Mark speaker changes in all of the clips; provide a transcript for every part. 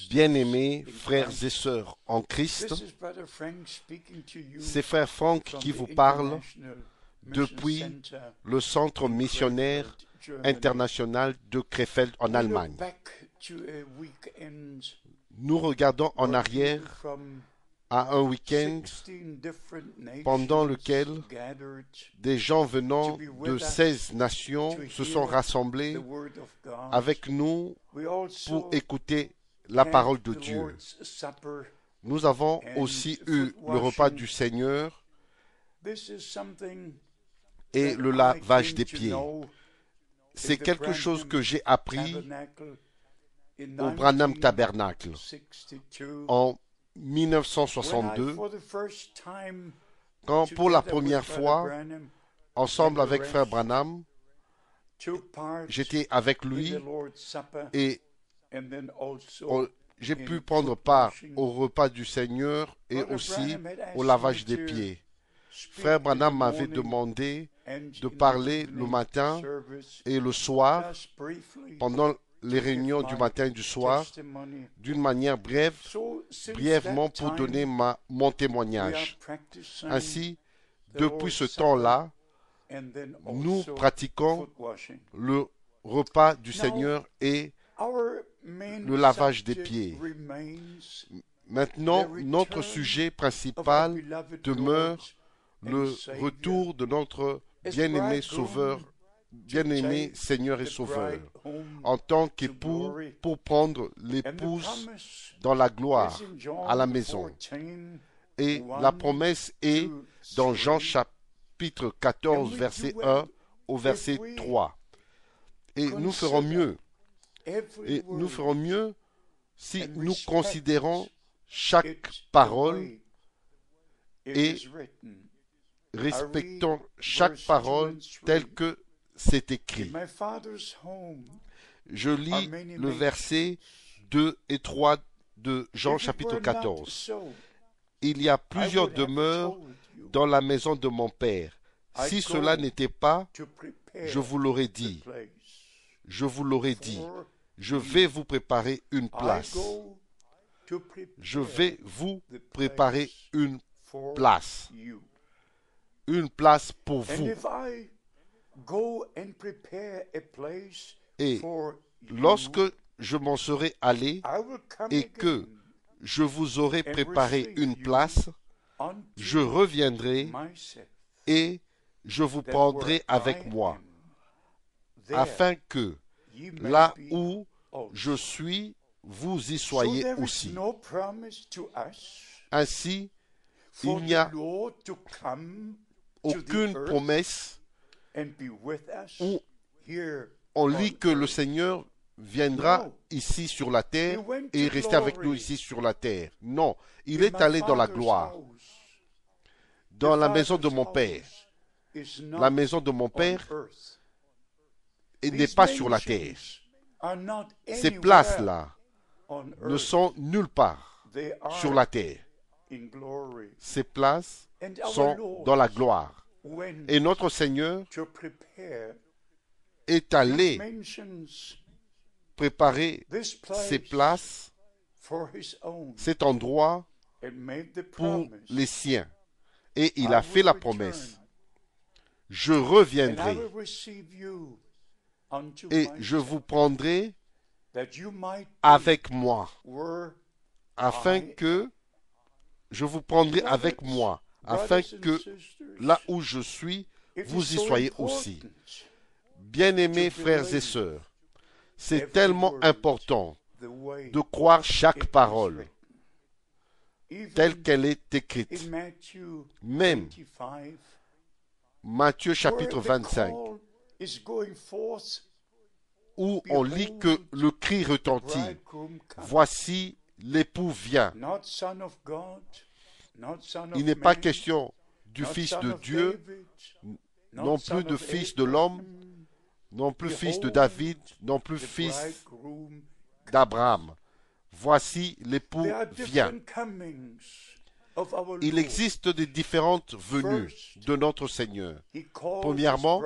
Speaker 1: Bien-aimés frères et sœurs en Christ, c'est frère Frank qui vous parle depuis le centre missionnaire international de Krefeld en Allemagne. Nous regardons en arrière à un week-end pendant lequel des gens venant de 16 nations se sont rassemblés avec nous pour écouter la parole de Dieu. Nous avons aussi eu le repas du Seigneur et le lavage des pieds. C'est quelque chose que j'ai appris au Branham Tabernacle en 1962, quand pour la première fois, ensemble avec frère Branham, j'étais avec lui et j'ai pu prendre part au repas du Seigneur et aussi au lavage des pieds. Frère Branham m'avait demandé de parler le matin et le soir, pendant les réunions du matin et du soir, d'une manière brièvement pour donner mon témoignage. Ainsi, depuis ce temps-là, nous pratiquons le repas du Seigneur et le lavage des pieds. Maintenant, notre sujet principal demeure le retour de notre bien-aimé Sauveur, bien-aimé Seigneur et Sauveur, en tant qu'époux pour prendre l'épouse dans la gloire à la maison. Et la promesse est dans Jean chapitre 14, verset 1 au verset 3. Et nous ferons mieux. Et nous ferons mieux si nous considérons chaque parole et respectons chaque parole telle que c'est écrit. Je lis le verset 2 et 3 de Jean chapitre 14. Il y a plusieurs demeures dans la maison de mon Père. Si cela n'était pas, je vous l'aurais dit. Je vous l'aurais dit. Je vais vous préparer une place. Je vais vous préparer une place. Une place pour vous. Et lorsque je m'en serai allé et que je vous aurai préparé une place, je reviendrai et je vous prendrai avec moi, afin que là où je suis, vous y soyez aussi. Ainsi, il n'y a aucune promesse où on lit que le Seigneur viendra ici sur la terre et rester avec nous ici sur la terre. Non, il est allé dans la gloire, dans la maison de mon Père. La maison de mon Père n'est pas sur la terre. Ces places-là ne sont nulle part sur la terre. Ces places sont dans la gloire. Et notre Seigneur est allé préparer ces places, cet endroit pour les siens. Et il a fait la promesse. Je reviendrai et je vous prendrai avec moi, afin que je vous prendrai avec moi, afin que là où je suis, vous y soyez aussi. Bien-aimés frères et sœurs, c'est tellement important de croire chaque parole telle qu'elle est écrite. Même Matthieu chapitre 25, où on lit que le cri retentit. Voici l'époux vient. Il n'est pas question du fils de Dieu, non plus de fils de l'homme, non plus fils de David, non plus fils d'Abraham. Voici l'époux vient. Il existe des différentes venues de notre Seigneur. Premièrement,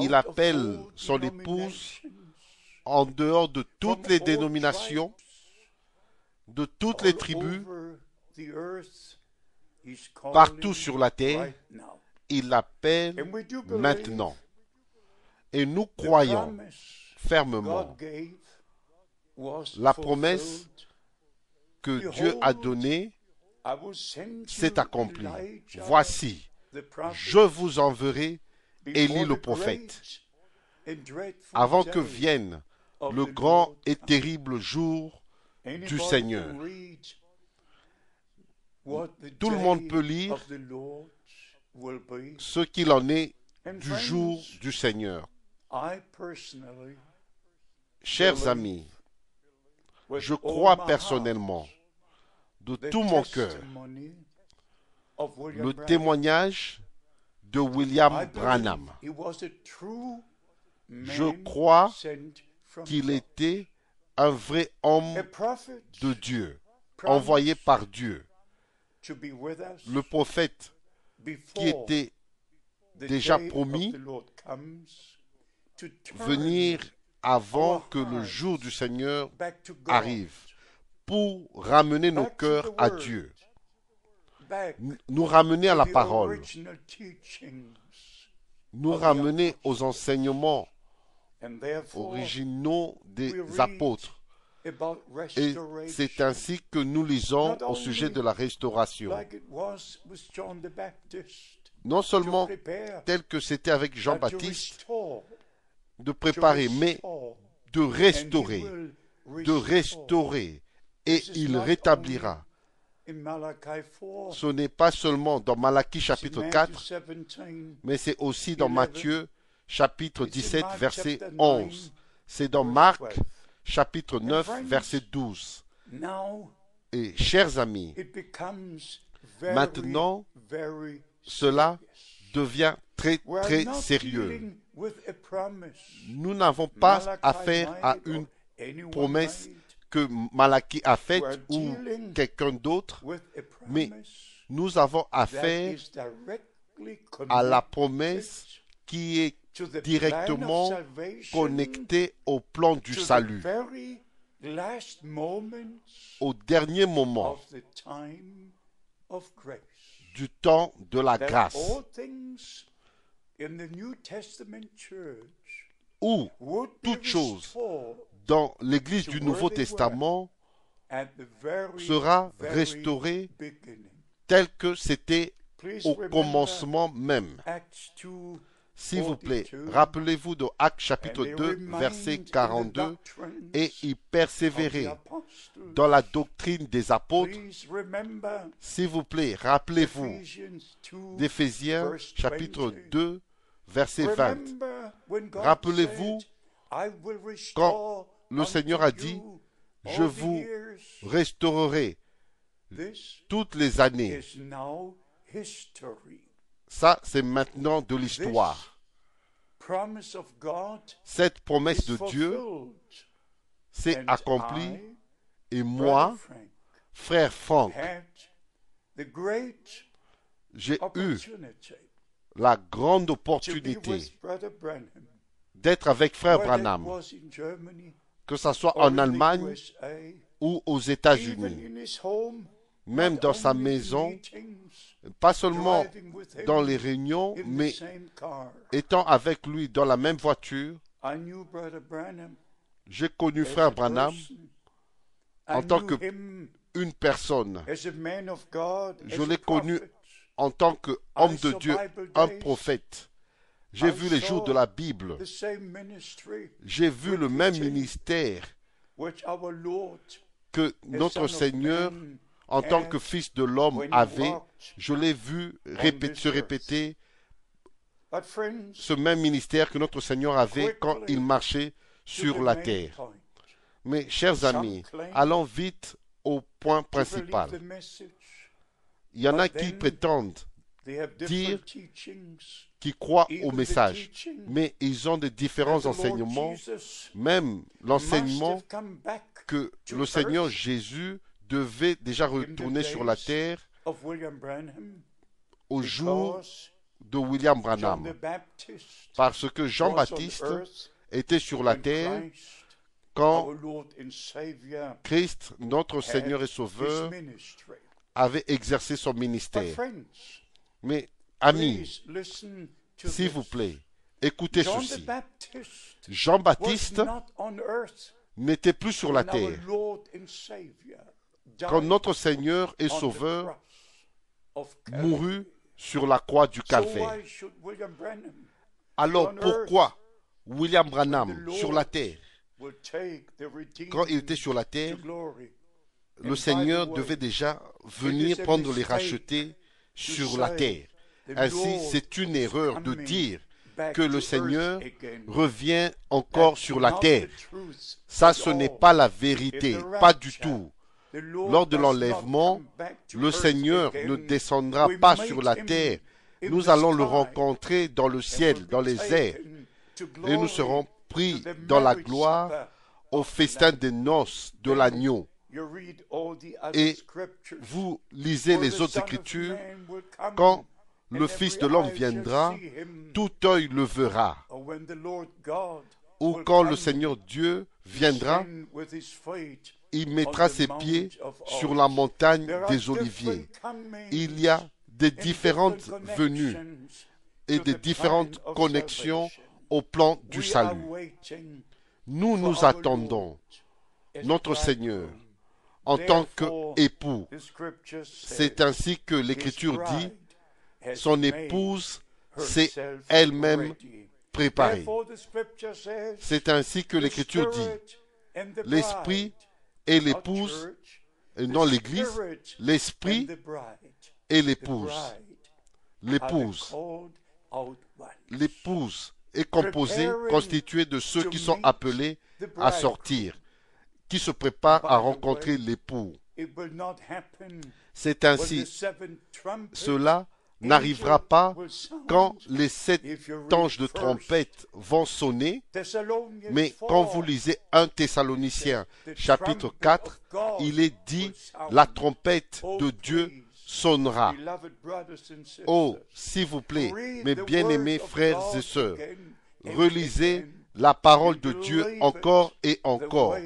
Speaker 1: il appelle son épouse en dehors de toutes les dénominations, de toutes les tribus, partout sur la terre, il l'appelle maintenant. Et nous croyons fermement la promesse que Dieu a donnée s'est accomplie. Voici, je vous enverrai Élie le prophète, avant que vienne le grand et terrible jour du Seigneur. Tout le monde peut lire ce qu'il en est du jour du Seigneur. Chers amis, je crois personnellement, de tout mon cœur, le témoignage de William Branham. Je crois qu'il était un vrai homme de Dieu, envoyé par Dieu. Le prophète qui était déjà promis venir avant que le jour du Seigneur arrive, pour ramener nos cœurs à Dieu, nous ramener à la parole, nous ramener aux enseignements originaux des apôtres. Et c'est ainsi que nous lisons au sujet de la restauration. Non seulement tel que c'était avec Jean-Baptiste, de préparer, mais de restaurer, et il rétablira. Ce n'est pas seulement dans Malachie chapitre 4, mais c'est aussi dans Matthieu chapitre 17, verset 11. C'est dans Marc chapitre 9, verset 12. Et chers amis, maintenant, cela devient très, très sérieux. Nous n'avons pas affaire à une promesse que Malachie a faite ou quelqu'un d'autre, mais nous avons affaire à la promesse qui est directement connectée au plan du salut, au dernier moment du temps de la grâce, où toute chose dans l'Église du Nouveau Testament sera restaurée telle que c'était au commencement même. S'il vous plaît, rappelez-vous de Actes chapitre 2, verset 42, et y persévérer dans la doctrine des apôtres. S'il vous plaît, rappelez-vous d'Éphésiens chapitre 2, verset 20. Rappelez-vous quand le Seigneur a dit, je vous restaurerai toutes les années. Ça, c'est maintenant de l'histoire. Cette promesse de Dieu s'est accomplie et moi, frère Frank, j'ai eu la grande opportunité d'être avec frère Branham, que ce soit en Allemagne ou aux États-Unis, même dans sa maison, pas seulement dans les réunions, mais étant avec lui dans la même voiture. J'ai connu frère Branham en tant qu'une personne. Je l'ai connu en tant qu'homme de Dieu, un prophète. J'ai vu les jours de la Bible. J'ai vu le même ministère que notre Seigneur, en tant que fils de l'homme, avait. Je l'ai vu se répéter, ce même ministère que notre Seigneur avait quand il marchait sur la terre. Mais, chers amis, allons vite au point principal. Il y en a qui prétendent dire qu'ils croient au message, mais ils ont de différents enseignements, même l'enseignement que le Seigneur Jésus devait déjà retourner sur la terre au jour de William Branham, parce que Jean-Baptiste était sur la terre quand Christ, notre Seigneur et Sauveur, avait exercé son ministère. Mais, amis, s'il vous plaît, écoutez ceci. Jean-Baptiste n'était plus sur la terre quand notre Seigneur et Sauveur mourut sur la croix du Calvaire. Alors pourquoi William Branham sur la terre, quand il était sur la terre, le Seigneur devait déjà venir prendre les rachetés sur la terre. Ainsi, c'est une erreur de dire que le Seigneur revient encore sur la terre. Ça, ce n'est pas la vérité, pas du tout. Lors de l'enlèvement, le Seigneur ne descendra pas sur la terre. Nous allons le rencontrer dans le ciel, dans les airs. Et nous serons pris dans la gloire au festin des noces de l'agneau. Et vous lisez les autres Écritures, quand le Fils de l'homme viendra, tout œil le verra. Ou quand le Seigneur Dieu viendra, il mettra ses pieds sur la montagne des Oliviers. Il y a des différentes venues et des différentes connexions au plan du salut. Nous nous attendons notre Seigneur en tant qu'époux. C'est ainsi que l'Écriture dit, son épouse s'est elle-même préparée. C'est ainsi que l'Écriture dit, l'Esprit et l'épouse, et non l'Église, l'Esprit et l'épouse. L'épouse est composée, constituée de ceux qui sont appelés à sortir, qui se préparent à rencontrer l'époux. C'est ainsi, cela n'arrivera pas quand les 7 anges de trompette vont sonner, mais quand vous lisez 1 Thessaloniciens chapitre 4, il est dit la trompette de Dieu sonnera. Oh, s'il vous plaît, mes bien-aimés frères et sœurs, relisez la parole de Dieu encore et encore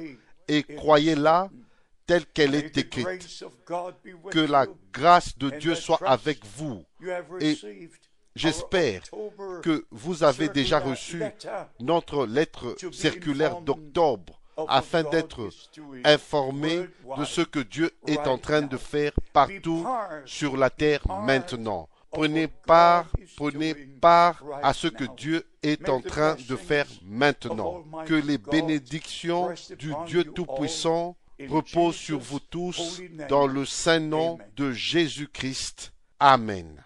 Speaker 1: et croyez-la telle qu'elle est écrite. Que la grâce de Dieu soit avec vous. Et j'espère que vous avez déjà reçu notre lettre circulaire d'octobre afin d'être informé de ce que Dieu est en train de faire partout sur la terre maintenant. Prenez part à ce que Dieu est en train de faire maintenant. Que les bénédictions du Dieu Tout-Puissant reposent sur vous tous dans le saint nom de Jésus-Christ. Amen.